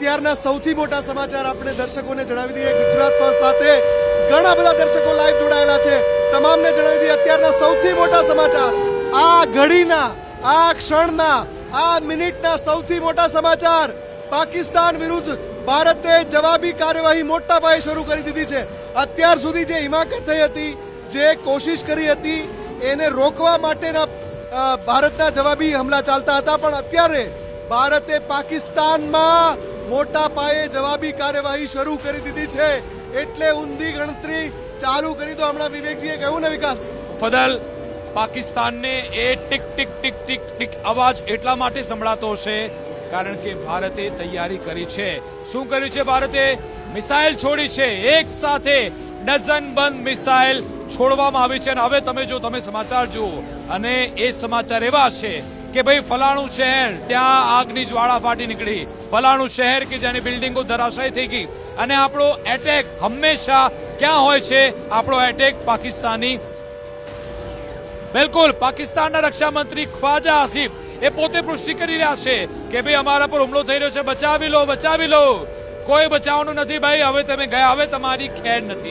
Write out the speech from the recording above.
અત્યારના સૌથી મોટા સમાચાર આપણે દર્શકોને જણાવી દઈએ। ગુજરાત ફર્સ્ટ સાથે ઘણા બધા દર્શકો લાઈવ જોડાયેલા છે, તમામને જણાવી દઈએ અત્યારના સૌથી મોટા સમાચાર, આ ઘડીના, આ ક્ષણના, આ મિનિટના સૌથી મોટા સમાચાર। પાકિસ્તાન વિરુદ્ધ ભારતે જવાબી કાર્યવાહી મોટા પાયે શરૂ કરી દીધી છે। અત્યાર સુધી જે હિમાકત થઈ હતી, જે કોશિશ કરી હતી, એને રોકવા માટેના ભારતના જવાબી હમલા ચાલતા હતા, પણ અત્યારે ભારતે પાકિસ્તાનમાં મોટા પાયે જવાબી કાર્યવાહી શરૂ કરી દીધી છે। એટલે ઊંધી ગણતરી ચાલુ કરી દો। હમણાં વિવેકજીએ કહ્યું ને વિકાસ, ફદલ, પાકિસ્તાનને એ ટીક ટીક ટીક ટીક ટીક અવાજ એટલા માટે સંભળાતો હશે કારણ કે ભારતે તૈયારી કરી છે। શું કર્યું છે ભારતે? મિસાઇલ છોડી છે, એક સાથે ડઝન બંધ મિસાઇલ છોડવામાં આવી છે। અને હવે તમે સમાચાર જુઓ અને એ સમાચાર એવા છે કે ભાઈ ફલાણું શહેર, ત્યાં આગની જ્વાળા ફાટી નીકળી, ફલાણું શહેર કે જેની બિલ્ડિંગો ધરાશાયી થઈ ગઈ। અને આપણો એટેક હંમેશા ક્યાં હોય છે? આપણો એટેક પાકિસ્તાની, બિલકુલ પાકિસ્તાનના રક્ષા મંત્રી ખ્વાજા આસિફ એ પોતે પુષ્ટિ કરી રહ્યા છે કે ભાઈ અમારા પર હુમલો થઈ રહ્યો છે, બચાવી લો, બચાવી લો। કોઈ બચાવવાનું નથી ભાઈ, હવે તમે ગયા, હવે તમારી ખેર નથી।